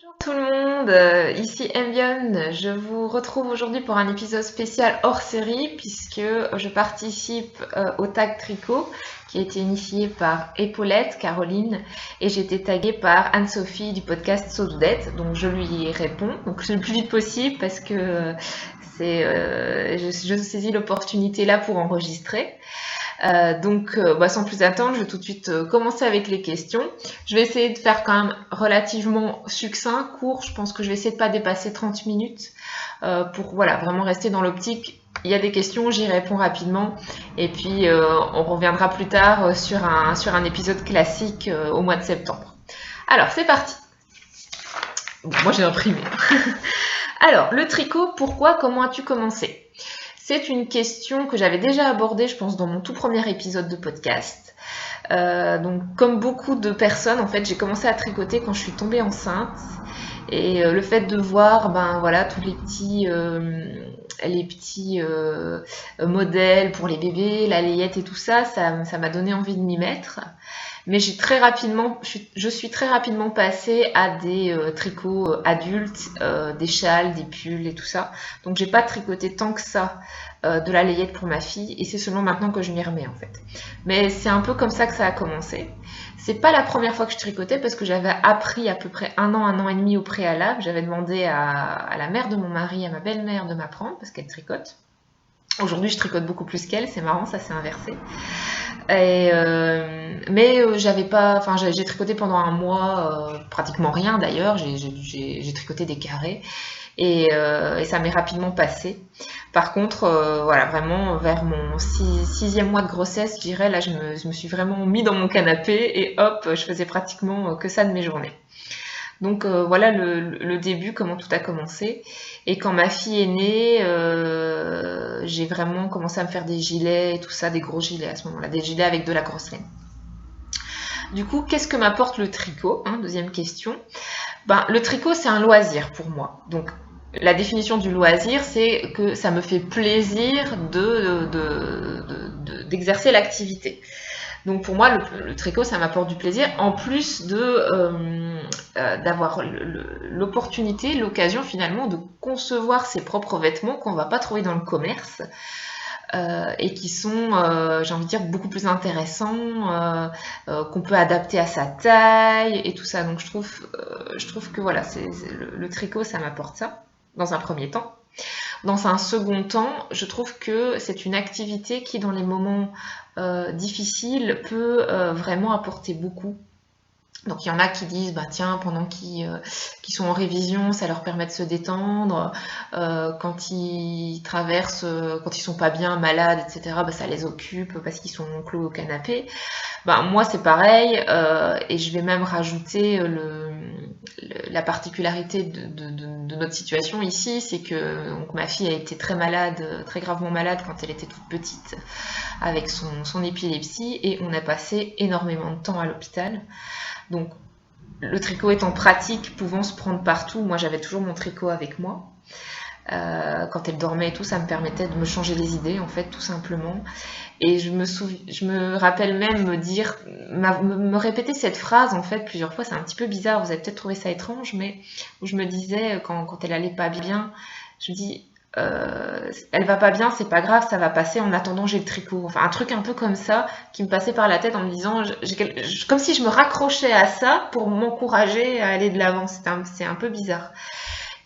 Bonjour tout le monde, ici Envion. Je vous retrouve aujourd'hui pour un épisode spécial hors série puisque je participe au tag tricot qui a été initié par Épaulette, Caroline, et j'ai été taguée par Anne-Sophie du podcast Sodoudette. Donc je lui réponds donc le plus vite possible parce que je saisis l'opportunité là pour enregistrer. Sans plus attendre, je vais tout de suite commencer avec les questions. Je vais essayer de faire quand même relativement succinct, court. Je pense que je vais essayer de pas dépasser 30 minutes pour vraiment rester dans l'optique. Il y a des questions, j'y réponds rapidement. Et puis, on reviendra plus tard sur un épisode classique au mois de septembre. Alors, c'est parti. Bon, moi, j'ai imprimé. Alors, le tricot, pourquoi, comment as-tu commencé ? C'est une question que j'avais déjà abordée, je pense, dans mon tout premier épisode de podcast. Donc, comme beaucoup de personnes, en fait, j'ai commencé à tricoter quand je suis tombée enceinte. Et le fait de voir, tous les petits modèles pour les bébés, la layette et tout ça, ça m'a donné envie de m'y mettre. Mais je suis très rapidement passée à des tricots adultes, des châles, des pulls et tout ça. Donc j'ai pas tricoté tant que ça de la layette pour ma fille et c'est seulement maintenant que je m'y remets en fait. Mais c'est un peu comme ça que ça a commencé. C'est pas la première fois que je tricotais parce que j'avais appris à peu près un an et demi au préalable. J'avais demandé à la mère de mon mari, à ma belle-mère de m'apprendre parce qu'elle tricote. Aujourd'hui, je tricote beaucoup plus qu'elle, c'est marrant, ça s'est inversé. J'ai tricoté pendant un mois, pratiquement rien d'ailleurs. J'ai tricoté des carrés et ça m'est rapidement passé. Par contre, vraiment vers mon sixième mois de grossesse, je dirais, là, je me suis vraiment mis dans mon canapé et hop, je faisais pratiquement que ça de mes journées. Donc voilà le début, comment tout a commencé. Et quand ma fille est née, j'ai vraiment commencé à me faire des gilets et tout ça, des gros gilets à ce moment-là, des gilets avec de la grosse laine. Du coup, qu'est-ce que m'apporte le tricot, deuxième question. Le tricot, c'est un loisir pour moi. Donc, la définition du loisir, c'est que ça me fait plaisir d'exercer l'activité. Donc pour moi, le tricot, ça m'apporte du plaisir, en plus d'avoir l'opportunité, l'occasion finalement de concevoir ses propres vêtements qu'on ne va pas trouver dans le commerce et qui sont, j'ai envie de dire, beaucoup plus intéressants, qu'on peut adapter à sa taille et tout ça. Donc je trouve que voilà, le tricot, ça m'apporte ça, dans un premier temps. Dans un second temps, je trouve que c'est une activité qui, dans les moments difficiles, peut vraiment apporter beaucoup. Donc il y en a qui disent, pendant qu'ils sont en révision, ça leur permet de se détendre. Quand ils sont pas bien, malades, etc., ça les occupe parce qu'ils sont clos au canapé. Moi c'est pareil, et je vais même rajouter la particularité de notre situation ici, c'est que donc, ma fille a été très malade, très gravement malade quand elle était toute petite, avec son épilepsie, et on a passé énormément de temps à l'hôpital. Donc, le tricot étant pratique, pouvant se prendre partout, moi j'avais toujours mon tricot avec moi. Quand elle dormait et tout, ça me permettait de me changer les idées, en fait, tout simplement. Et je me rappelle même me répéter cette phrase, en fait, plusieurs fois. C'est un petit peu bizarre, vous avez peut-être trouvé ça étrange, mais où je me disais, quand elle allait pas bien, je me dis, elle va pas bien, c'est pas grave, ça va passer, en attendant j'ai le tricot. Enfin, un truc un peu comme ça qui me passait par la tête en me disant, comme si je me raccrochais à ça pour m'encourager à aller de l'avant. C'est un peu bizarre.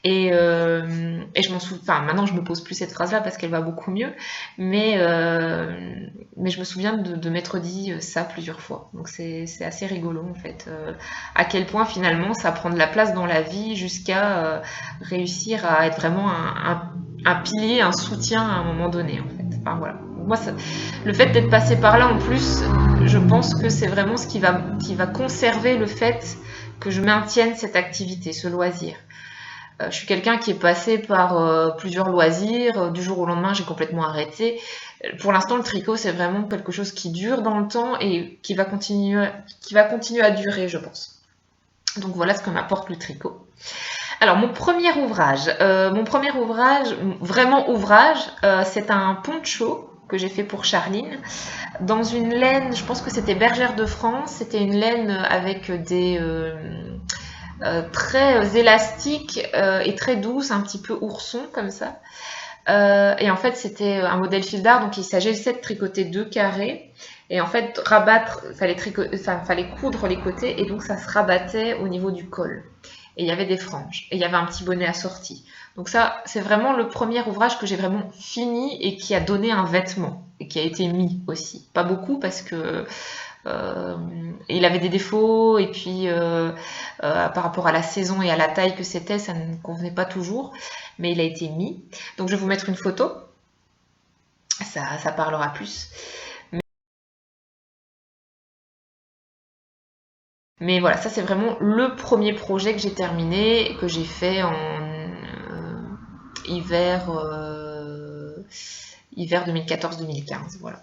Et je m'en souviens, maintenant je me pose plus cette phrase-là parce qu'elle va beaucoup mieux, mais je me souviens de m'être dit ça plusieurs fois. Donc c'est assez rigolo en fait, à quel point finalement ça prend de la place dans la vie jusqu'à réussir à être vraiment un pilier, un soutien à un moment donné en fait. Enfin voilà. Moi, le fait d'être passé par là en plus, je pense que c'est vraiment ce qui va conserver le fait que je maintienne cette activité, ce loisir. Je suis quelqu'un qui est passé par plusieurs loisirs. Du jour au lendemain, j'ai complètement arrêté. Pour l'instant, le tricot, c'est vraiment quelque chose qui dure dans le temps et qui va continuer à durer, je pense. Donc voilà ce que m'apporte le tricot. Alors, mon premier ouvrage, c'est un poncho que j'ai fait pour Charline, dans une laine, je pense que c'était Bergère de France. C'était une laine avec très élastique et très douce, un petit peu ourson comme ça. Et en fait, c'était un modèle fil d'art, donc il s'agissait de tricoter 2 carrés. Et en fait, fallait coudre les côtés, et donc ça se rabattait au niveau du col. Et il y avait des franges, et il y avait un petit bonnet assorti. Donc ça, c'est vraiment le premier ouvrage que j'ai vraiment fini et qui a donné un vêtement, et qui a été mis aussi. Pas beaucoup, parce que il avait des défauts, et puis par rapport à la saison et à la taille que c'était, ça ne convenait pas toujours, mais il a été mis. Donc je vais vous mettre une photo, ça parlera plus. Mais voilà, ça c'est vraiment le premier projet que j'ai terminé, que j'ai fait en hiver, hiver 2014-2015. Voilà.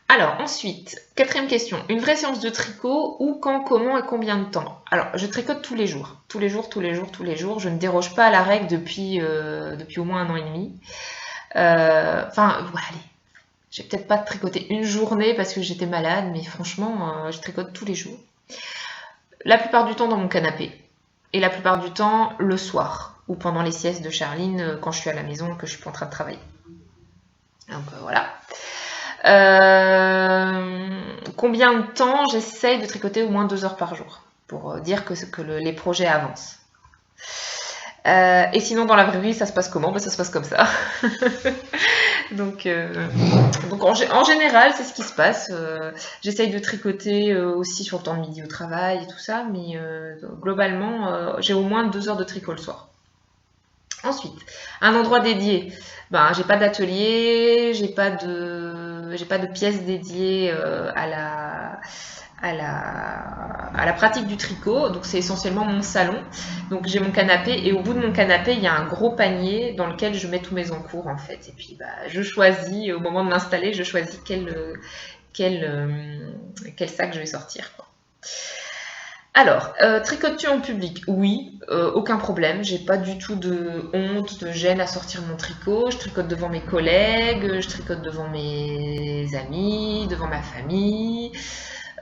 Alors ensuite, quatrième question. Une vraie séance de tricot, où, quand, comment et combien de temps? Alors je tricote tous les jours. Tous les jours, tous les jours, tous les jours. Je ne déroge pas à la règle depuis au moins 1 an et demi. Enfin, voilà, allez. J'ai peut-être pas tricoté une journée parce que j'étais malade, mais franchement, je tricote tous les jours. La plupart du temps dans mon canapé. Et la plupart du temps le soir. Ou pendant les siestes de Charline, quand je suis à la maison, que je suis pas en train de travailler. Donc voilà. Combien de temps? J'essaye de tricoter au moins 2 heures par jour. Pour dire que les projets avancent. Et sinon, dans la vraie vie, ça se passe comment? Ben, ça se passe comme ça. Donc en général, c'est ce qui se passe. J'essaye de tricoter aussi sur le temps de midi au travail et tout ça, mais globalement, j'ai au moins 2 heures de tricot le soir. Ensuite, un endroit dédié. Ben, j'ai pas d'atelier, j'ai pas de pièces dédiées à la pratique du tricot, donc c'est essentiellement mon salon. Donc j'ai mon canapé, et au bout de mon canapé, il y a un gros panier dans lequel je mets tous mes encours en fait. Et puis je choisis, au moment de m'installer, je choisis quel sac je vais sortir, quoi. Alors, tricotes-tu en public? Oui, aucun problème. J'ai pas du tout de honte, de gêne à sortir mon tricot. Je tricote devant mes collègues, je tricote devant mes amis, devant ma famille.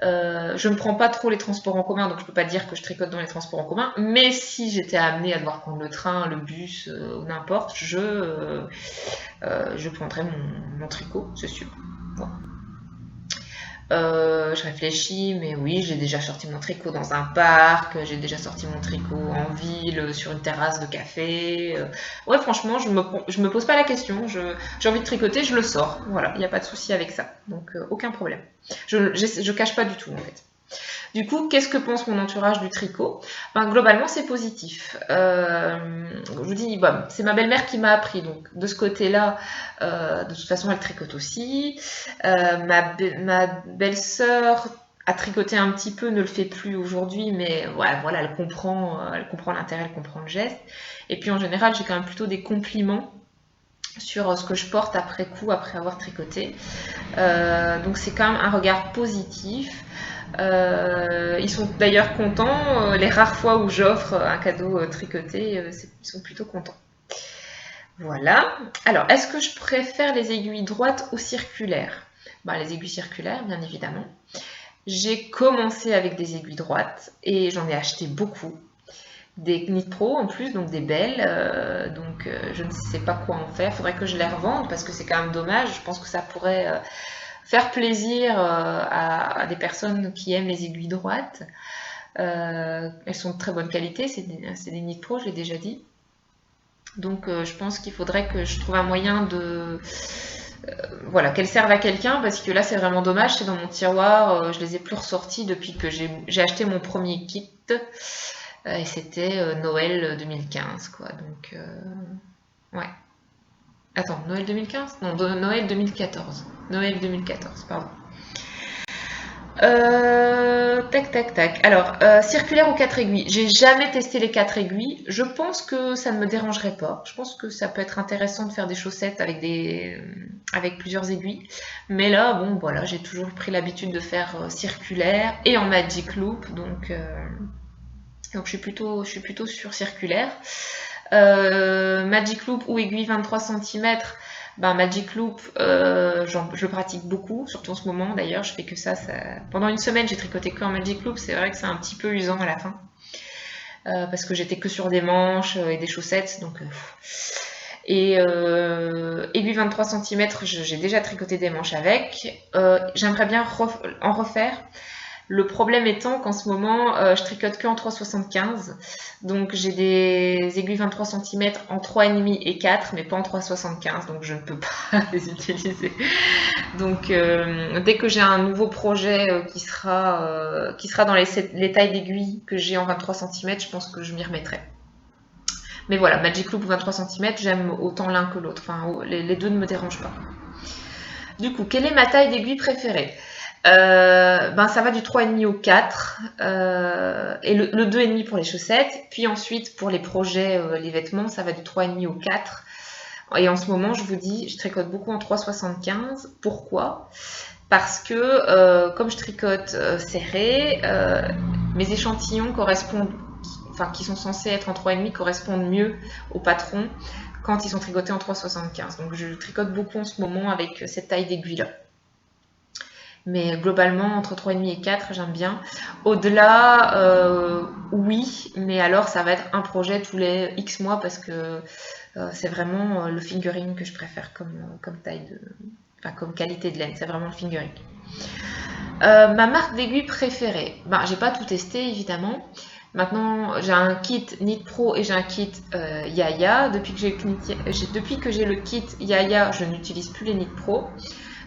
Je ne prends pas trop les transports en commun, donc je peux pas dire que je tricote dans les transports en commun. Mais si j'étais amenée à devoir prendre le train, le bus ou n'importe, je prendrais mon tricot, c'est sûr. Voilà. Je réfléchis, mais oui, j'ai déjà sorti mon tricot dans un parc, j'ai déjà sorti mon tricot en ville, sur une terrasse de café. Ouais, franchement, je me pose pas la question. J'ai envie de tricoter, je le sors. Voilà, il n'y a pas de souci avec ça. Donc, aucun problème. Je cache pas du tout, en fait. Du coup, qu'est-ce que pense mon entourage du tricot? Ben, globalement, c'est positif. Je vous dis, bon, c'est ma belle-mère qui m'a appris. Donc, de ce côté-là, de toute façon, elle tricote aussi. Ma belle-sœur a tricoté un petit peu, ne le fait plus aujourd'hui, mais ouais, voilà, elle comprend l'intérêt, elle comprend le geste. Et puis, en général, j'ai quand même plutôt des compliments sur ce que je porte après coup, après avoir tricoté. Donc, c'est quand même un regard positif. Ils sont d'ailleurs contents. Les rares fois où j'offre un cadeau tricoté, ils sont plutôt contents. Voilà. Alors, est-ce que je préfère les aiguilles droites ou circulaires? Ben, les aiguilles circulaires, bien évidemment. J'ai commencé avec des aiguilles droites et j'en ai acheté beaucoup. Des Knit Pro en plus, donc des belles. Donc, je ne sais pas quoi en faire. Il faudrait que je les revende parce que c'est quand même dommage. Je pense que ça pourrait faire plaisir à des personnes qui aiment les aiguilles droites. Elles sont de très bonne qualité, c'est des Knit Pro, je l'ai déjà dit. Donc je pense qu'il faudrait que je trouve un moyen de... voilà, qu'elles servent à quelqu'un, parce que là c'est vraiment dommage, c'est dans mon tiroir, je les ai plus ressorties depuis que j'ai acheté mon premier kit, et c'était Noël 2015, quoi. Donc, ouais. Attends, Noël 2015? Non, Noël 2014. Noël 2014, pardon. Tac, tac, tac. Alors, circulaire ou 4 aiguilles. J'ai jamais testé les 4 aiguilles. Je pense que ça ne me dérangerait pas. Je pense que ça peut être intéressant de faire des chaussettes avec plusieurs aiguilles. Mais là, bon, voilà, j'ai toujours pris l'habitude de faire circulaire et en Magic Loop. Donc je suis plutôt sur circulaire. Magic Loop ou aiguille 23 cm. Ben, Magic Loop, je le pratique beaucoup, surtout en ce moment d'ailleurs, je fais que ça. Pendant une semaine, j'ai tricoté que en Magic Loop, c'est vrai que c'est un petit peu usant à la fin. parce que j'étais que sur des manches et des chaussettes, donc et aiguille 23 cm, j'ai déjà tricoté des manches avec. J'aimerais bien en refaire. Le problème étant qu'en ce moment, je tricote que en 3,75. Donc j'ai des aiguilles 23 cm en 3,5 et 4, mais pas en 3,75. Donc je ne peux pas les utiliser. Donc dès que j'ai un nouveau projet qui sera dans les tailles d'aiguilles que j'ai en 23 cm, je pense que je m'y remettrai. Mais voilà, Magic Loop ou 23 cm, j'aime autant l'un que l'autre. Enfin, les deux ne me dérangent pas. Du coup, quelle est ma taille d'aiguille préférée? Ça va du 3,5 au 4 et le 2,5 pour les chaussettes. Puis ensuite, pour les projets, les vêtements, ça va du 3,5 au 4. Et en ce moment, je vous dis, je tricote beaucoup en 3,75. Pourquoi? Parce que comme je tricote serré, mes échantillons qui sont censés être en 3,5 correspondent mieux au patron quand ils sont tricotés en 3,75. Donc je tricote beaucoup en ce moment avec cette taille d'aiguille là. Mais globalement, entre 3,5 et 4, j'aime bien. Au-delà, oui, mais alors ça va être un projet tous les X mois parce que c'est vraiment le fingering que je préfère comme taille comme qualité de laine. C'est vraiment le fingering. Ma marque d'aiguille préférée, j'ai pas tout testé évidemment. Maintenant, j'ai un kit Knit Pro et j'ai un kit Yaya. Depuis que j'ai le kit Yaya, je n'utilise plus les Knit Pro.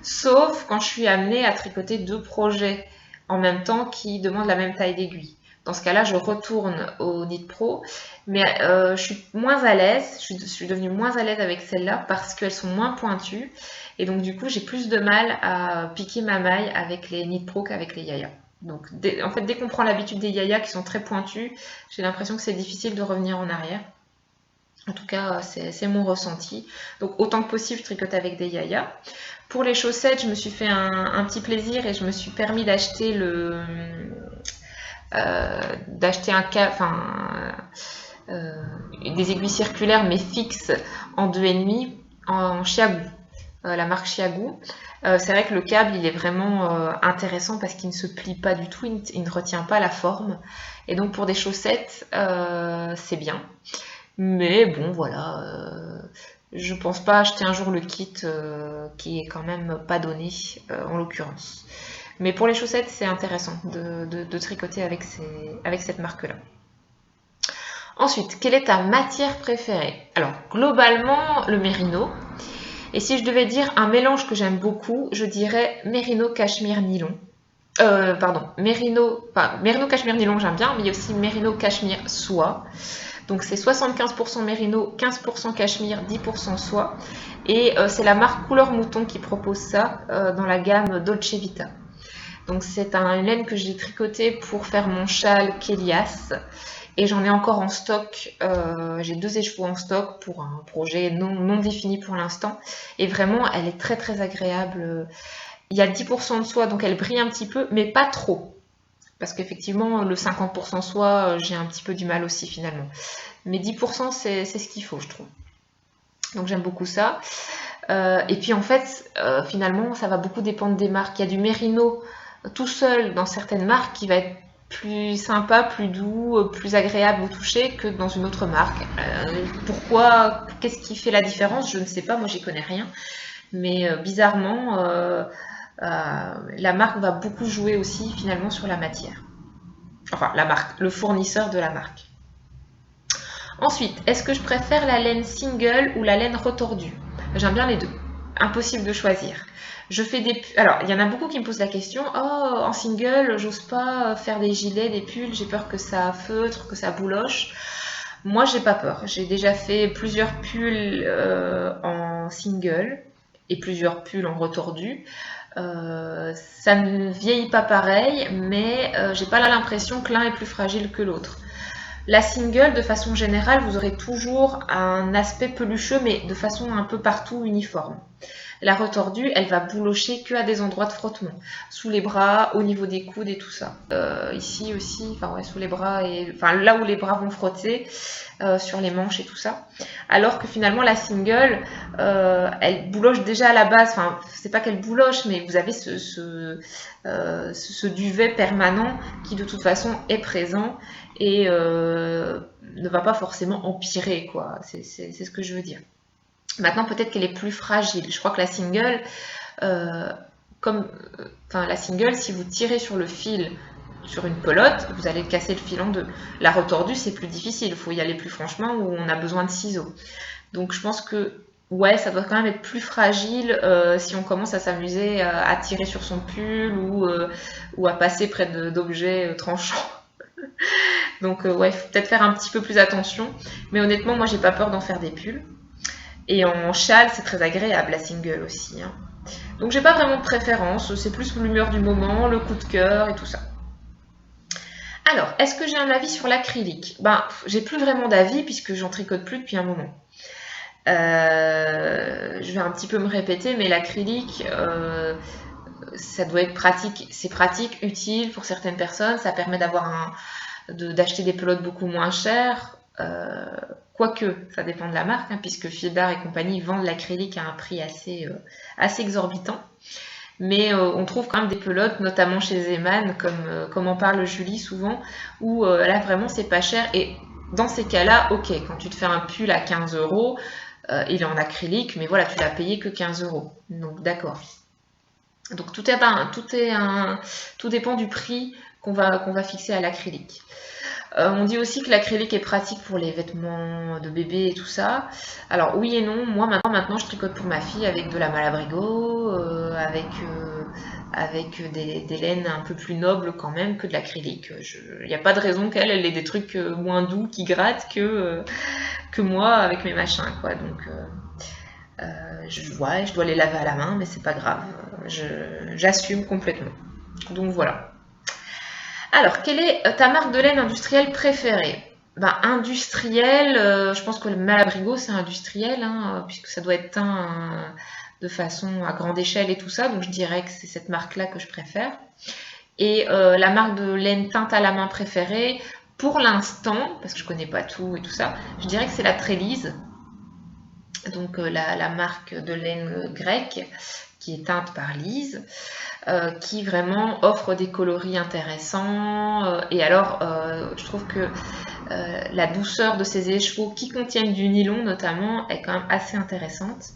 Sauf quand je suis amenée à tricoter deux projets en même temps qui demandent la même taille d'aiguille. Dans ce cas-là, je retourne au Knit Pro, mais je suis moins à l'aise, je suis devenue moins à l'aise avec celles-là parce qu'elles sont moins pointues. Et donc du coup, j'ai plus de mal à piquer ma maille avec les Knit Pro qu'avec les Yaya. Donc en fait, dès qu'on prend l'habitude des Yaya qui sont très pointus, j'ai l'impression que c'est difficile de revenir en arrière. En tout cas, c'est mon ressenti. Donc autant que possible, je tricote avec des Yaya. Pour les chaussettes, je me suis fait un petit plaisir et je me suis permis d'acheter des aiguilles circulaires mais fixes en 2,5 en Chiagou, la marque Chiagou. C'est vrai que le câble il est vraiment intéressant parce qu'il ne se plie pas du tout, il ne retient pas la forme. Et donc pour des chaussettes, c'est bien. Mais bon, voilà, je pense pas acheter un jour le kit qui est quand même pas donné en l'occurrence. Mais pour les chaussettes, c'est intéressant de tricoter avec cette marque-là. Ensuite, quelle est ta matière préférée? Alors, globalement, le mérino. Et si je devais dire un mélange que j'aime beaucoup, je dirais mérino cachemire nylon. Mérino cachemire nylon, j'aime bien, mais il y a aussi mérino cachemire soie. Donc c'est 75% mérino, 15% cachemire, 10% soie. Et c'est la marque Couleur Mouton qui propose ça dans la gamme Dolce Vita. Donc c'est une laine que j'ai tricotée pour faire mon châle Kélias. Et j'en ai encore en stock. J'ai 2 écheveaux en stock pour un projet non défini pour l'instant. Et vraiment, elle est très très agréable. Il y a 10% de soie, donc elle brille un petit peu, mais pas trop. Parce qu'effectivement, le 50% soie, j'ai un petit peu du mal aussi finalement. Mais 10%, c'est ce qu'il faut, je trouve. Donc j'aime beaucoup ça. Et puis en fait, finalement, ça va beaucoup dépendre des marques. Il y a du mérino tout seul dans certaines marques qui va être plus sympa, plus doux, plus agréable au toucher que dans une autre marque. Pourquoi? Qu'est-ce qui fait la différence? Je ne sais pas, moi j'y connais rien. Mais bizarrement, la marque va beaucoup jouer aussi finalement sur la matière. Enfin, la marque, le fournisseur de la marque. Ensuite, est-ce que je préfère la laine single ou la laine retordue? J'aime bien les deux. Impossible de choisir. Alors, il y en a beaucoup qui me posent la question. Oh, en single, j'ose pas faire des gilets, des pulls, j'ai peur que ça feutre, que ça bouloche. Moi, j'ai pas peur. J'ai déjà fait plusieurs pulls en single et plusieurs pulls en retordu. Ça ne vieillit pas pareil, mais j'ai pas l'impression que l'un est plus fragile que l'autre. La single, de façon générale, vous aurez toujours un aspect pelucheux, mais de façon un peu partout uniforme. La retordue, elle va boulocher que à des endroits de frottement, sous les bras, au niveau des coudes et tout ça. Ici aussi, sous les bras et là où les bras vont frotter, sur les manches et tout ça. Alors que finalement la single, elle bouloche déjà à la base. Enfin, c'est pas qu'elle bouloche, mais vous avez ce duvet permanent qui de toute façon est présent. et ne va pas forcément empirer, quoi. C'est ce que je veux dire. Maintenant, peut-être qu'elle est plus fragile. Je crois que la single, euh, la single, si vous tirez sur le fil sur une pelote, vous allez casser le fil en deux. La retordue, c'est plus difficile. Il faut y aller plus franchement, où on a besoin de ciseaux. Donc, je pense que ouais, ça doit quand même être plus fragile si on commence à s'amuser à tirer sur son pull ou à passer près d'objets tranchants. Donc ouais, il faut peut-être faire un petit peu plus attention. Mais honnêtement, moi, j'ai pas peur d'en faire des pulls. Et en châle, c'est très agréable, la single aussi, hein. Donc j'ai pas vraiment de préférence, c'est plus l'humeur du moment, le coup de cœur et tout ça. Alors, est-ce que j'ai un avis sur l'acrylique? Ben, j'ai plus vraiment d'avis puisque j'en tricote plus depuis un moment. Je vais un petit peu me répéter, mais l'acrylique, ça doit être pratique. C'est pratique, utile pour certaines personnes. Ça permet d'acheter des pelotes beaucoup moins chères. Quoique, ça dépend de la marque, hein, puisque Fildar et compagnie vendent l'acrylique à un prix assez exorbitant. Mais on trouve quand même des pelotes, notamment chez Zeman, comme en parle Julie souvent, où là vraiment c'est pas cher. Et dans ces cas-là, ok, quand tu te fais un pull à 15 euros, il est en acrylique, mais voilà, tu l'as payé que 15 euros. Donc d'accord. Donc tout dépend du prix qu'on va fixer à l'acrylique. On dit aussi que l'acrylique est pratique pour les vêtements de bébé et tout ça. Alors oui et non, moi maintenant je tricote pour ma fille avec de la Malabrigo, avec des laines un peu plus nobles quand même que de l'acrylique. Il n'y a pas de raison qu'elle ait des trucs moins doux qui grattent que moi avec mes machins, quoi. Donc je dois les laver à la main, mais c'est pas grave. J'assume complètement. Donc voilà. Alors, quelle est ta marque de laine industrielle préférée? Ben, industrielle, je pense que le Malabrigo c'est industriel, hein, puisque ça doit être teint de façon à grande échelle et tout ça, donc je dirais que c'est cette marque-là que je préfère. Et la marque de laine teinte à la main préférée, pour l'instant, parce que je connais pas tout et tout ça, je dirais que c'est la Trélise, donc la marque de laine grecque qui est teinte par Lise, qui vraiment offre des coloris intéressants. Et alors, je trouve que la douceur de ces écheveaux qui contiennent du nylon notamment est quand même assez intéressante.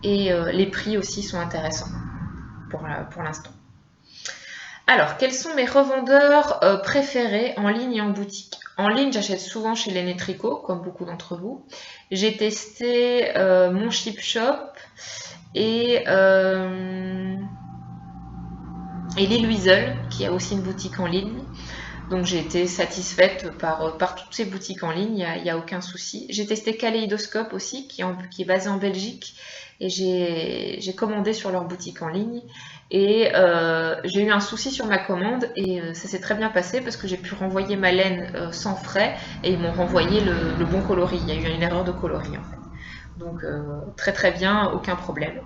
Et les prix aussi sont intéressants pour l'instant. Alors, quels sont mes revendeurs préférés en ligne et en boutique? En ligne, j'achète souvent chez Laine et Tricot, comme beaucoup d'entre vous. J'ai testé mon Ship Shop et L'île Luiseul, qui a aussi une boutique en ligne. Donc j'ai été satisfaite par toutes ces boutiques en ligne, il n'y a aucun souci. J'ai testé Kaléidoscope aussi, qui est basé en Belgique, et j'ai commandé sur leur boutique en ligne. Et j'ai eu un souci sur ma commande, et ça s'est très bien passé parce que j'ai pu renvoyer ma laine sans frais, et ils m'ont renvoyé le bon coloris. Il y a eu une erreur de coloris en fait. Donc très très bien, aucun problème.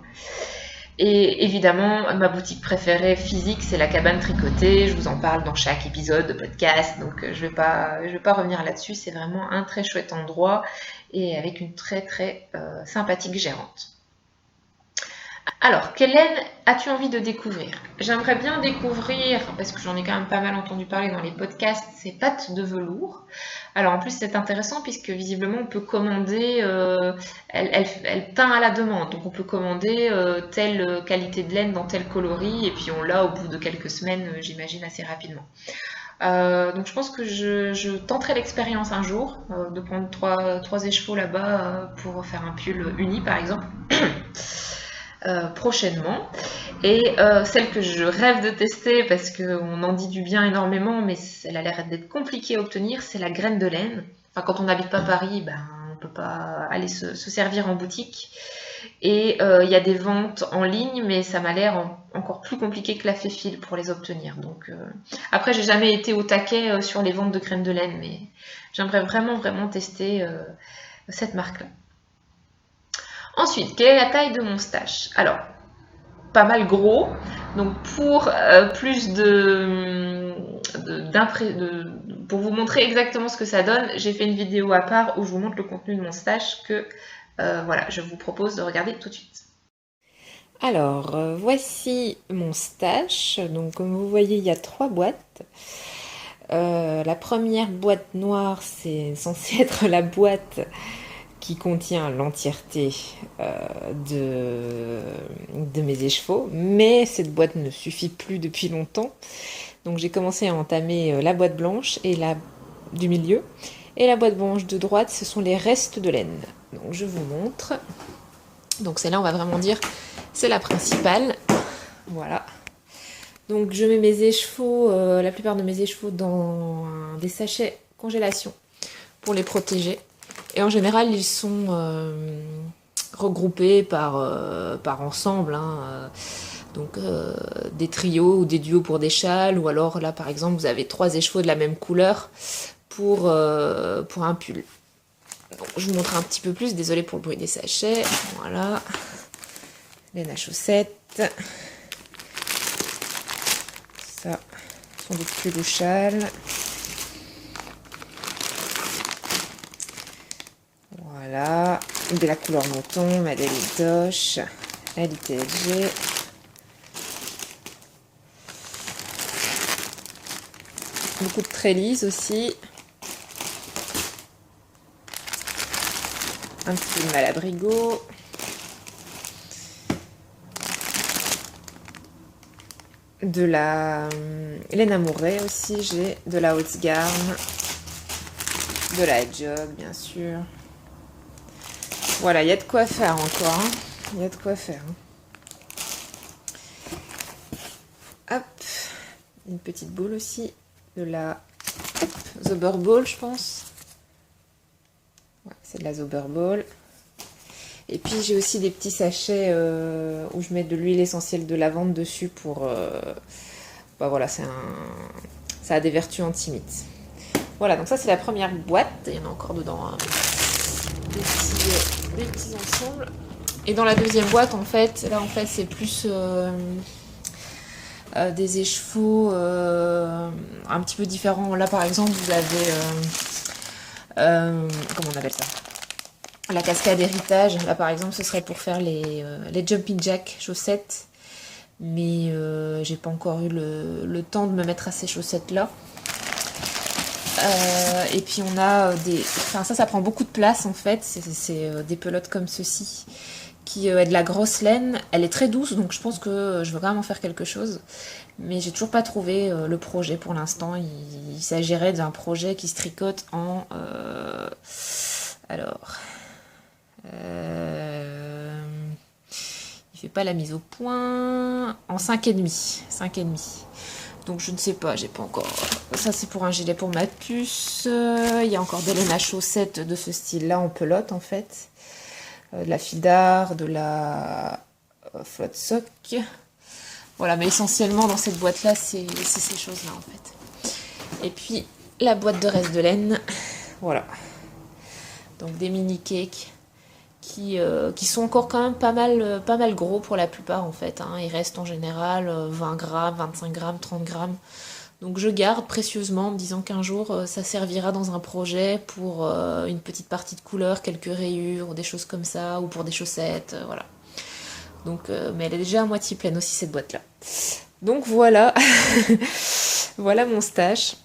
Et évidemment, ma boutique préférée physique, c'est la cabane tricotée. Je vous en parle dans chaque épisode de podcast, donc je vais pas revenir là-dessus. C'est vraiment un très chouette endroit et avec une très très sympathique gérante. Alors, quelle laine as-tu envie de découvrir? J'aimerais bien découvrir, parce que j'en ai quand même pas mal entendu parler dans les podcasts, ces pâtes de velours. Alors en plus c'est intéressant puisque visiblement on peut commander, elle teint à la demande, donc on peut commander telle qualité de laine dans tel coloris et puis on l'a au bout de quelques semaines, j'imagine assez rapidement. Donc je pense que je tenterai l'expérience un jour, de prendre trois écheveaux là-bas pour faire un pull uni par exemple. Prochainement. Et celle que je rêve de tester parce qu'on en dit du bien énormément, mais elle a l'air d'être compliquée à obtenir, c'est la graine de laine. Enfin, quand on n'habite pas Paris, ben, on ne peut pas aller se servir en boutique. Et il y a des ventes en ligne, mais ça m'a l'air encore plus compliqué que la Féfil pour les obtenir. Donc, après, j'ai jamais été au taquet sur les ventes de graines de laine, mais j'aimerais vraiment tester cette marque-là. Ensuite, quelle est la taille de mon stash? Alors, pas mal gros. Donc pour plus pour vous montrer exactement ce que ça donne, j'ai fait une vidéo à part où je vous montre le contenu de mon stash que voilà, je vous propose de regarder tout de suite. Alors, voici mon stash. Donc comme vous voyez, il y a 3 boîtes. La première boîte noire, c'est censé être la boîte qui contient l'entièreté de mes échevaux, mais cette boîte ne suffit plus depuis longtemps. Donc j'ai commencé à entamer la boîte blanche et la du milieu. Et la boîte blanche de droite, ce sont les restes de laine. Donc je vous montre. Donc celle-là, on va vraiment dire, c'est la principale. Voilà. Donc je mets mes écheveaux, la plupart de mes écheveaux dans des sachets congélation pour les protéger. Et en général, ils sont regroupés par ensemble. Hein, donc des trios ou des duos pour des châles. Ou alors là, par exemple, vous avez 3 écheveaux de la même couleur pour un pull. Donc, je vous montre un petit peu plus. Désolée pour le bruit des sachets. Voilà. Laine à chaussettes. Ça sont des pulls ou châles. Voilà. De la couleur mouton, Madeleine Toche, LTLG. Beaucoup de trélise aussi. Un petit peu de Malabrigo. De la laine amourée aussi, j'ai de la haute gamme. De la jog, bien sûr. Voilà, il y a de quoi faire encore. Hein. Il y a de quoi faire. Hein. Hop. Une petite boule aussi. De la Zauber Ball, je pense. Ouais, c'est de la Zauber Ball. Et puis j'ai aussi des petits sachets où je mets de l'huile essentielle de lavande dessus pour... bah voilà, ça a des vertus anti-mites. Voilà, donc ça c'est la première boîte. Il y en a encore dedans hein, des petits ensembles. Et dans la deuxième boîte, en fait, là en fait c'est plus des écheveaux un petit peu différents. Là par exemple, vous avez... comment on appelle ça ? La cascade héritage, là par exemple, ce serait pour faire les jumping jack chaussettes. Mais j'ai pas encore eu le temps de me mettre à ces chaussettes là. Et puis on a des... Enfin ça prend beaucoup de place en fait. C'est des pelotes comme ceci qui est de la grosse laine. Elle est très douce donc je pense que je veux quand même en faire quelque chose. Mais j'ai toujours pas trouvé le projet pour l'instant. Il s'agirait d'un projet qui se tricote en... alors... il fait pas la mise au point en 5,5. 5,5. Donc je ne sais pas, j'ai pas encore. Ça c'est pour un gilet pour ma puce. Il y a encore des laines à chaussettes de ce style-là en pelote en fait. De la fidar, de la flotte sock. Voilà, mais essentiellement dans cette boîte-là, c'est ces choses-là en fait. Et puis la boîte de reste de laine. Voilà. Donc des mini cakes qui sont encore quand même pas mal gros pour la plupart en fait. Hein. Ils restent en général 20 grammes, 25 grammes, 30 grammes. Donc je garde précieusement en me disant qu'un jour ça servira dans un projet pour une petite partie de couleur, quelques rayures ou des choses comme ça, ou pour des chaussettes, voilà. Donc, mais elle est déjà à moitié pleine aussi cette boîte là. Donc voilà, voilà mon stash.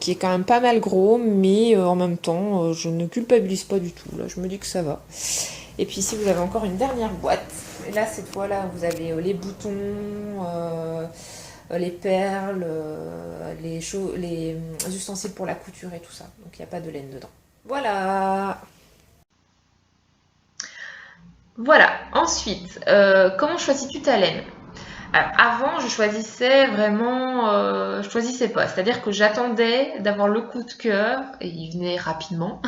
Qui est quand même pas mal gros, mais en même temps, je ne culpabilise pas du tout. Là, je me dis que ça va. Et puis ici, vous avez encore une dernière boîte. Et là, cette fois-là, vous avez les boutons, les perles, les ustensiles pour la couture et tout ça. Donc, il n'y a pas de laine dedans. Voilà. Voilà. Ensuite, comment choisis-tu ta laine? Alors, avant, je choisissais vraiment, je choisissais pas. C'est-à-dire que j'attendais d'avoir le coup de cœur, et il venait rapidement,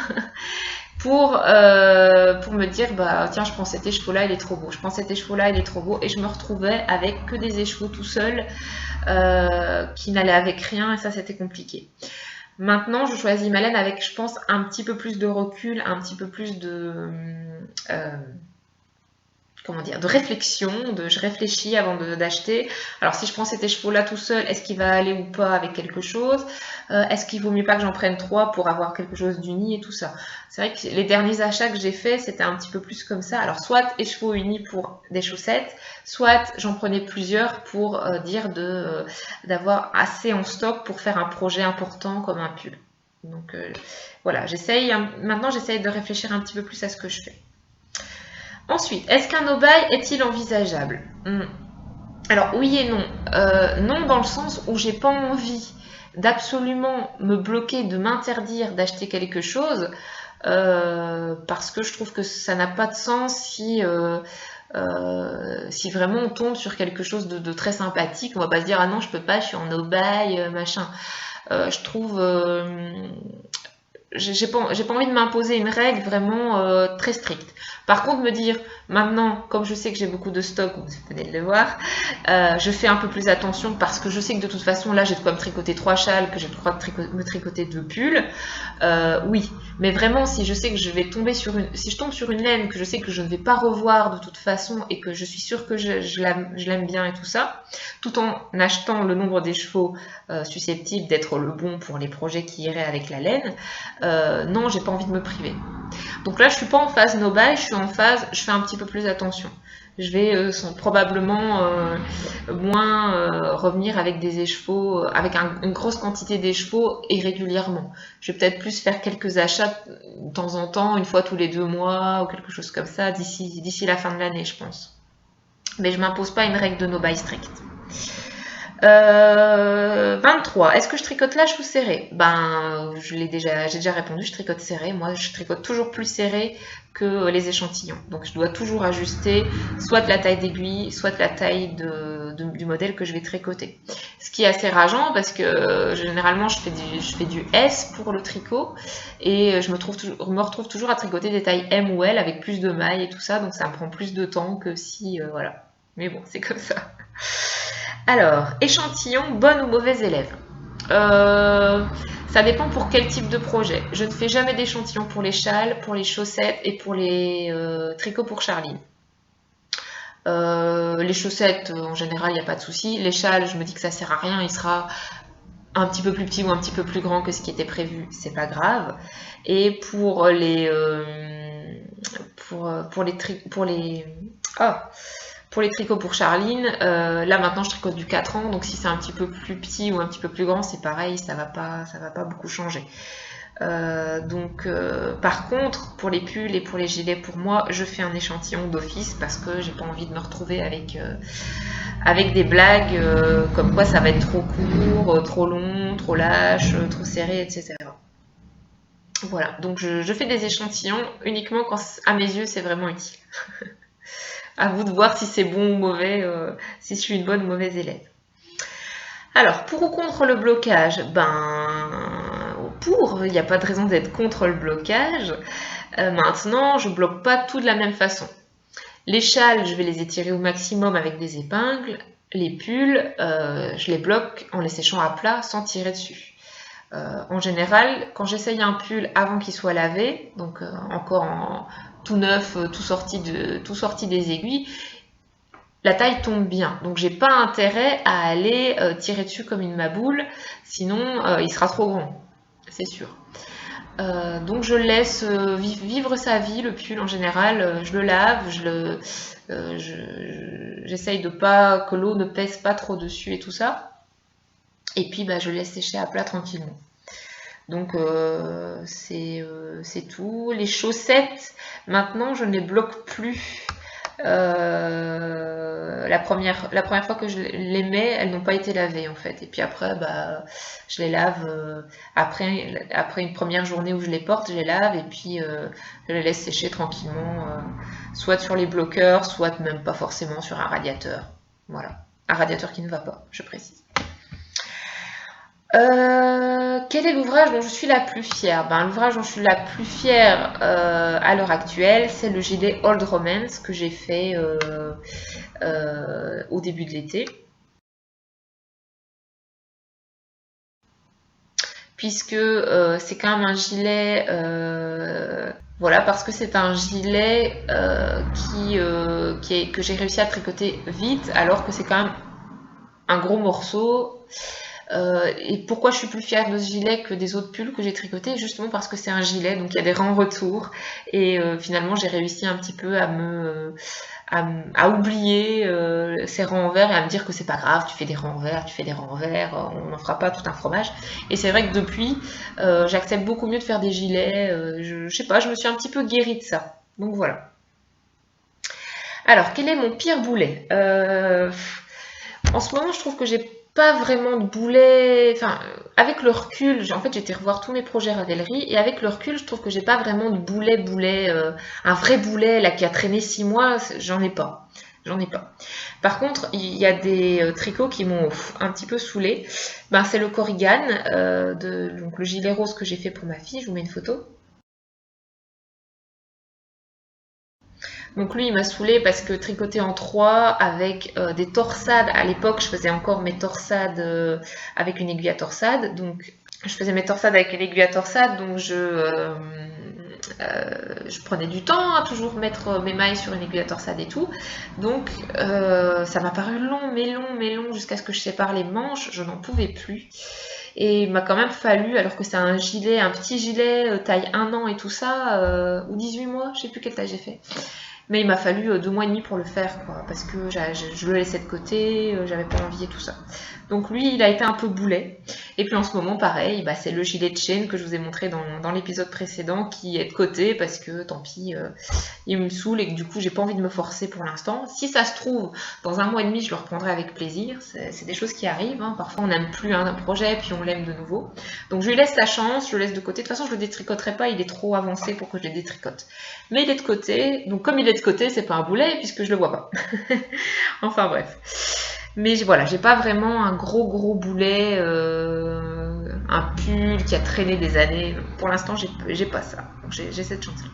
pour me dire, bah tiens, je prends cet écheveau-là, il est trop beau. Je prends cet écheveau-là, il est trop beau. Et je me retrouvais avec que des écheveaux tout seuls, qui n'allaient avec rien, et ça, c'était compliqué. Maintenant, je choisis ma laine avec, je pense, un petit peu plus de recul, un petit peu plus de... comment dire, de réflexion, je réfléchis avant d'acheter. Alors si je prends cet écheveau-là tout seul, est-ce qu'il va aller ou pas avec quelque chose? Est-ce qu'il vaut mieux pas que j'en prenne 3 pour avoir quelque chose d'uni et tout ça? C'est vrai que les derniers achats que j'ai faits, c'était un petit peu plus comme ça. Alors soit écheveau uni pour des chaussettes, soit j'en prenais plusieurs pour dire d'avoir assez en stock pour faire un projet important comme un pull. Donc voilà, maintenant j'essaye de réfléchir un petit peu plus à ce que je fais. Ensuite, est-ce qu'un no-buy est-il envisageable? Alors oui et non. Non dans le sens où j'ai pas envie d'absolument me bloquer, de m'interdire d'acheter quelque chose, parce que je trouve que ça n'a pas de sens si vraiment on tombe sur quelque chose de très sympathique. On va pas se dire ah non je peux pas, je suis en no-buy, machin. Je trouve j'ai pas envie de m'imposer une règle vraiment très stricte. Par contre, me dire, maintenant, comme je sais que j'ai beaucoup de stock, vous venez de le voir, je fais un peu plus attention parce que je sais que de toute façon, là, j'ai de quoi me tricoter 3 châles, que j'ai de quoi me tricoter 2 pulls. Oui, mais vraiment, si je sais que je vais tomber si je tombe sur une laine que je sais que je ne vais pas revoir de toute façon et que je suis sûre que je l'aime bien et tout ça, tout en achetant le nombre des chevaux susceptibles d'être le bon pour les projets qui iraient avec la laine, non, j'ai pas envie de me priver. Donc là, je suis pas en phase no-buy, je suis en phase, je fais un petit peu plus attention. Je vais probablement moins revenir avec des écheveaux, avec une grosse quantité d'écheveaux et régulièrement. Je vais peut-être plus faire quelques achats de temps en temps, une fois tous les 2 mois ou quelque chose comme ça, d'ici la fin de l'année, je pense. Mais je m'impose pas une règle de no-buy stricte. 23. Est-ce que je tricote lâche ou serré? Ben, j'ai déjà répondu, je tricote serré. Moi, je tricote toujours plus serré que les échantillons. Donc, je dois toujours ajuster soit la taille d'aiguille, soit la taille du modèle que je vais tricoter. Ce qui est assez rageant parce que généralement, je fais du S pour le tricot et je me retrouve toujours à tricoter des tailles M ou L avec plus de mailles et tout ça. Donc, ça me prend plus de temps que si, voilà. Mais bon, c'est comme ça. Alors, échantillon, bon ou mauvais élève. Ça dépend pour quel type de projet. Je ne fais jamais d'échantillon pour les châles, pour les chaussettes et pour les tricots pour Charline. Les chaussettes, en général, il n'y a pas de souci. Les châles, je me dis que ça sert à rien. Il sera un petit peu plus petit ou un petit peu plus grand que ce qui était prévu. C'est pas grave. Et pour les tricots pour Charline, là maintenant je tricote du 4 ans, donc si c'est un petit peu plus petit ou un petit peu plus grand, c'est pareil, ça va pas beaucoup changer. Par contre, pour les pulls et pour les gilets, pour moi, je fais un échantillon d'office parce que j'ai pas envie de me retrouver avec des blagues comme quoi ça va être trop court, trop long, trop lâche, trop serré, etc. Voilà, donc je fais des échantillons uniquement quand, à mes yeux, c'est vraiment utile. À vous de voir si c'est bon ou mauvais, si je suis une bonne ou mauvaise élève. Alors, pour ou contre le blocage? Pour, il n'y a pas de raison d'être contre le blocage. Maintenant, je bloque pas tout de la même façon. Les châles, je vais les étirer au maximum avec des épingles. Les pulls, je les bloque en les séchant à plat sans tirer dessus. En général, quand j'essaye un pull avant qu'il soit lavé, donc encore tout neuf, tout sorti des aiguilles, la taille tombe bien. Donc j'ai pas intérêt à aller tirer dessus comme une maboule, sinon il sera trop grand, c'est sûr. Donc je le laisse vivre sa vie, le pull en général, je le lave, j'essaye de pas que l'eau ne pèse pas trop dessus et tout ça. Et puis je le laisse sécher à plat tranquillement. Donc c'est tout. Les chaussettes, maintenant je ne les bloque plus. La première fois que je les mets, elles n'ont pas été lavées en fait. Et puis après, je les lave après une première journée où je les porte, je les lave et puis je les laisse sécher tranquillement, soit sur les bloqueurs, soit même pas forcément sur un radiateur. Voilà, un radiateur qui ne va pas, je précise. Quel est l'ouvrage dont je suis la plus fière? L'ouvrage dont je suis la plus fière à l'heure actuelle, c'est le gilet Old Romance que j'ai fait au début de l'été. Puisque c'est quand même un gilet Voilà, parce que c'est un gilet que j'ai réussi à tricoter vite, alors que c'est quand même un gros morceau. Et pourquoi je suis plus fière de ce gilet que des autres pulls que j'ai tricotés? Justement parce que c'est un gilet, donc il y a des rangs retours. Et finalement, j'ai réussi un petit peu à oublier ces rangs en vert et à me dire que c'est pas grave, tu fais des rangs en vert, tu fais des rangs en vert, on n'en fera pas tout un fromage. Et c'est vrai que depuis, j'accepte beaucoup mieux de faire des gilets. Je sais pas, je me suis un petit peu guérie de ça. Donc voilà. Alors, quel est mon pire boulet? En ce moment, je trouve que j'ai pas vraiment de boulet. Enfin, avec le recul, en fait, j'ai été revoir tous mes projets Ravelry et avec le recul, je trouve que j'ai pas vraiment de boulet, un vrai boulet là qui a traîné 6 mois, j'en ai pas. J'en ai pas. Par contre, il y a des tricots qui m'ont un petit peu saoulé. Ben, c'est le Corrigan, donc le gilet rose que j'ai fait pour ma fille. Je vous mets une photo. Donc lui, il m'a saoulé parce que tricoter en 3 avec des torsades, à l'époque, je faisais encore mes torsades avec une aiguille à torsade. Donc je faisais mes torsades avec une aiguille à torsade, donc je prenais du temps à toujours mettre mes mailles sur une aiguille à torsade et tout. Donc ça m'a paru long, mais long, jusqu'à ce que je sépare les manches, je n'en pouvais plus. Et il m'a quand même fallu, alors que c'est un gilet, un petit gilet, taille 1 an et tout ça, ou 18 mois, je sais plus quelle taille j'ai fait. Mais il m'a fallu 2 mois et demi pour le faire, quoi, parce que je le laissais de côté, j'avais pas envie et tout ça. Donc lui, il a été un peu boulet. Et puis en ce moment, pareil, bah, c'est le gilet de chaîne que je vous ai montré dans l'épisode précédent qui est de côté parce que tant pis, il me saoule et que du coup, j'ai pas envie de me forcer pour l'instant. Si ça se trouve, dans 1 mois et demi, je le reprendrai avec plaisir. C'est des choses qui arrivent, hein. Parfois, on n'aime plus un projet puis on l'aime de nouveau. Donc je lui laisse sa chance, je le laisse de côté. De toute façon, je le détricoterai pas, il est trop avancé pour que je le détricote. Mais il est de côté, donc comme il est de côté, c'est pas un boulet puisque je le vois pas. Enfin bref. Mais voilà, j'ai pas vraiment un gros boulet, un pull qui a traîné des années. Pour l'instant, j'ai pas ça. Donc j'ai cette chance-là.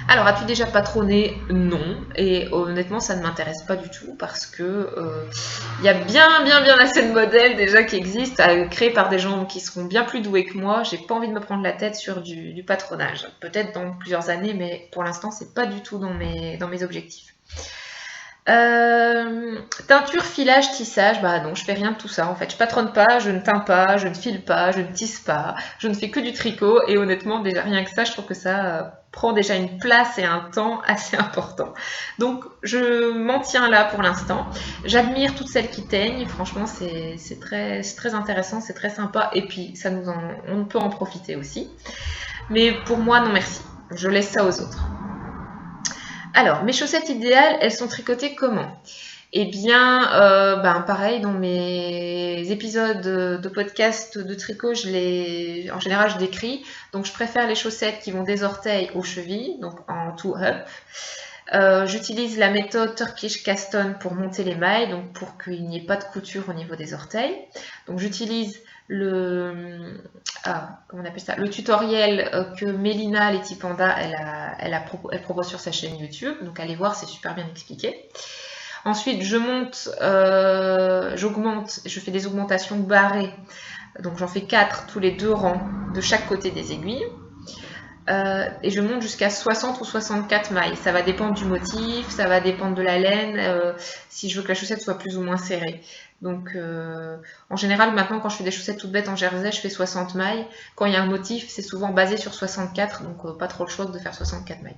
Alors, as-tu déjà patronné? Non. Et honnêtement, ça ne m'intéresse pas du tout parce que y a bien assez de modèles déjà qui existent, créés par des gens qui seront bien plus doués que moi. J'ai pas envie de me prendre la tête sur du patronage. Peut-être dans plusieurs années, mais pour l'instant, c'est pas du tout dans mes objectifs. Teinture, filage, tissage, bah non, je fais rien de tout ça en fait. Je patronne pas, je ne teins pas, je ne file pas, je ne tisse pas, je ne fais que du tricot et honnêtement, déjà rien que ça, je trouve que ça prend déjà une place et un temps assez important. Donc je m'en tiens là pour l'instant. J'admire toutes celles qui teignent, franchement c'est très intéressant, c'est très sympa et puis on peut en profiter aussi. Mais pour moi, non merci, je laisse ça aux autres. Alors, mes chaussettes idéales, elles sont tricotées comment? Eh bien, pareil, dans mes épisodes de podcast de tricot, en général, je décris. Donc, je préfère les chaussettes qui vont des orteils aux chevilles, donc en two-up. J'utilise la méthode Turkish Cast On pour monter les mailles, donc pour qu'il n'y ait pas de couture au niveau des orteils. Donc, j'utilise le tutoriel que Mélina Letty Panda elle propose sur sa chaîne YouTube, donc allez voir, c'est super bien expliqué. Ensuite je fais des augmentations barrées, donc j'en fais 4 tous les 2 rangs de chaque côté des aiguilles. Et je monte jusqu'à 60 ou 64 mailles. Ça va dépendre du motif, ça va dépendre de la laine, si je veux que la chaussette soit plus ou moins serrée. Donc en général maintenant quand je fais des chaussettes toutes bêtes en jersey, je fais 60 mailles. Quand il y a un motif, c'est souvent basé sur 64, donc pas trop le choix de faire 64 mailles.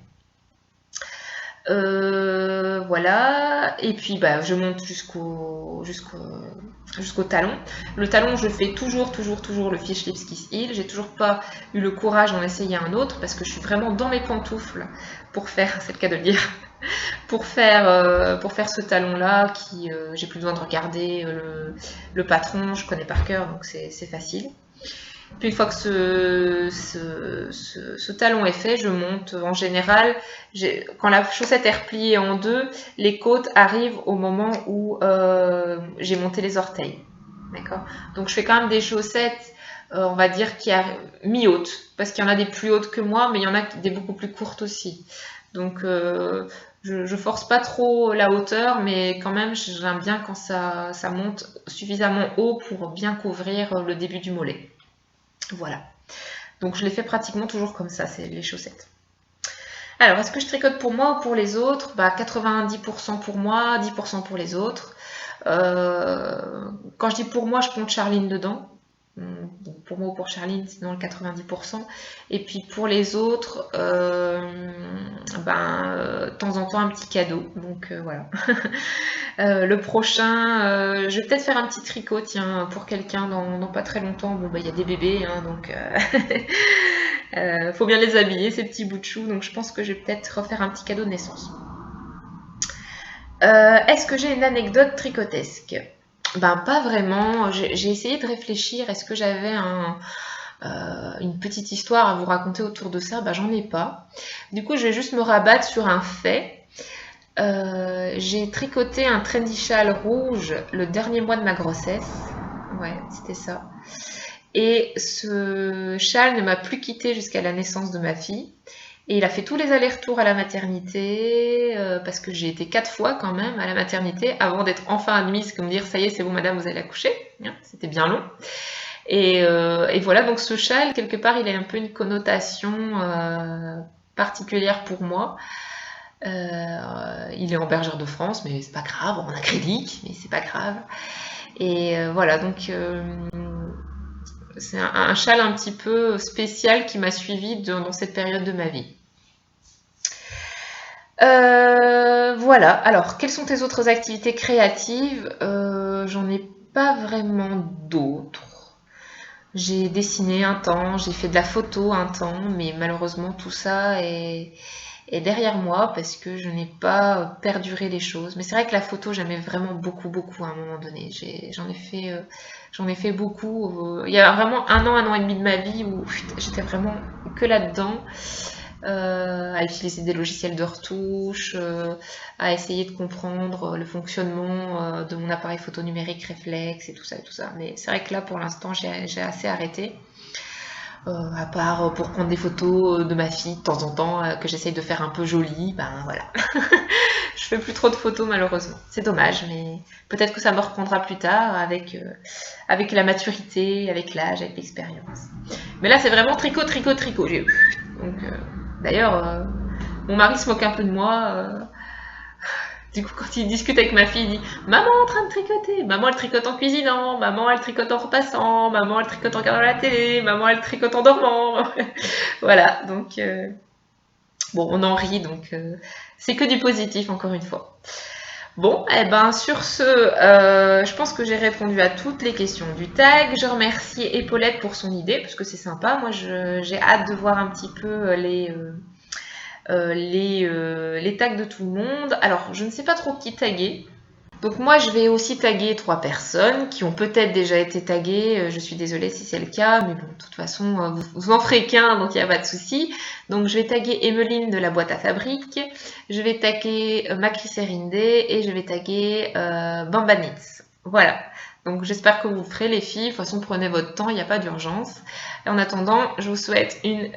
Voilà, et puis je monte jusqu'au talon. Le talon, je fais toujours le fish lips kiss heel. J'ai toujours pas eu le courage d'en essayer un autre parce que je suis vraiment dans mes pantoufles pour faire, c'est le cas de le dire, pour faire ce talon là qui j'ai plus besoin de regarder le patron, je connais par cœur, donc c'est facile. Puis une fois que ce talon est fait, je monte. En général, quand la chaussette est repliée en 2, les côtes arrivent au moment où j'ai monté les orteils. D'accord ? Donc je fais quand même des chaussettes, on va dire, qui arrivent mi-hautes. Parce qu'il y en a des plus hautes que moi, mais il y en a des beaucoup plus courtes aussi. Donc je force pas trop la hauteur, mais quand même j'aime bien quand ça monte suffisamment haut pour bien couvrir le début du mollet. Voilà. Donc je les fais pratiquement toujours comme ça, c'est les chaussettes. Alors, est-ce que je tricote pour moi ou pour les autres? 90% pour moi, 10% pour les autres. Quand je dis pour moi, je compte Charline dedans. Donc pour moi ou pour Charline, c'est dans le 90%. Et puis pour les autres, de temps en temps un petit cadeau. Donc voilà. Le prochain, je vais peut-être faire un petit tricot, tiens, pour quelqu'un dans pas très longtemps. Bon, il y a des bébés, hein, donc faut bien les habiller, ces petits bouts de chou. Donc je pense que je vais peut-être refaire un petit cadeau de naissance. Est-ce que j'ai une anecdote tricotesque? Pas vraiment. J'ai essayé de réfléchir. Est-ce que j'avais une petite histoire à vous raconter autour de ça? J'en ai pas. Du coup, je vais juste me rabattre sur un fait. J'ai tricoté un trendy châle rouge le dernier mois de ma grossesse. Ouais, c'était ça. Et ce châle ne m'a plus quittée jusqu'à la naissance de ma fille. Et il a fait tous les allers-retours à la maternité, parce que j'ai été 4 fois quand même à la maternité avant d'être enfin admise, comme dire ça y est, c'est bon madame, vous allez accoucher. C'était bien long. Et voilà, donc ce châle, quelque part, il a un peu une connotation particulière pour moi. Il est en bergère de France, mais c'est pas grave, en acrylique, mais c'est pas grave. Et voilà, donc c'est un châle un petit peu spécial qui m'a suivi dans cette période de ma vie. Voilà, alors quelles sont tes autres activités créatives? J'en ai pas vraiment d'autres. J'ai dessiné un temps, j'ai fait de la photo un temps, mais malheureusement tout ça est derrière moi parce que je n'ai pas perduré les choses. Mais c'est vrai que la photo, j'aimais vraiment beaucoup, beaucoup à un moment donné. J'en ai fait beaucoup. Il y a vraiment un an et demi de ma vie où j'étais vraiment que là-dedans, à utiliser des logiciels de retouche, à essayer de comprendre le fonctionnement de mon appareil photo numérique réflexe et tout ça et tout ça. Mais c'est vrai que là, pour l'instant, j'ai assez arrêté. À part pour prendre des photos de ma fille de temps en temps, que j'essaye de faire un peu jolie, voilà. Je fais plus trop de photos malheureusement. C'est dommage, mais peut-être que ça me reprendra plus tard avec la maturité, avec l'âge, avec l'expérience. Mais là, c'est vraiment tricot. Donc, d'ailleurs, mon mari se moque un peu de moi. Du coup, quand il discute avec ma fille, il dit « Maman en train de tricoter, maman elle tricote en cuisinant, maman elle tricote en repassant, maman elle tricote en regardant la télé, maman elle tricote en dormant. » Voilà, donc bon, on en rit, donc c'est que du positif encore une fois. Bon, sur ce, je pense que j'ai répondu à toutes les questions du tag. Je remercie Épaulette pour son idée, parce que c'est sympa. Moi, j'ai hâte de voir un petit peu les tags de tout le monde. Alors, je ne sais pas trop qui taguer. Donc moi, je vais aussi taguer 3 personnes qui ont peut-être déjà été taguées. Je suis désolée si c'est le cas, mais bon, de toute façon, vous en ferez qu'un, donc il n'y a pas de souci. Donc je vais taguer Emeline de la boîte à fabrique, je vais taguer Macri Serinde et je vais taguer Bambanitz. Voilà. Donc j'espère que vous le ferez les filles. De toute façon, prenez votre temps, il n'y a pas d'urgence. Et en attendant, je vous souhaite une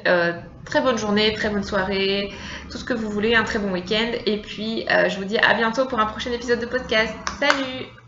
très bonne journée, très bonne soirée, tout ce que vous voulez, un très bon week-end. Et puis, je vous dis à bientôt pour un prochain épisode de podcast. Salut!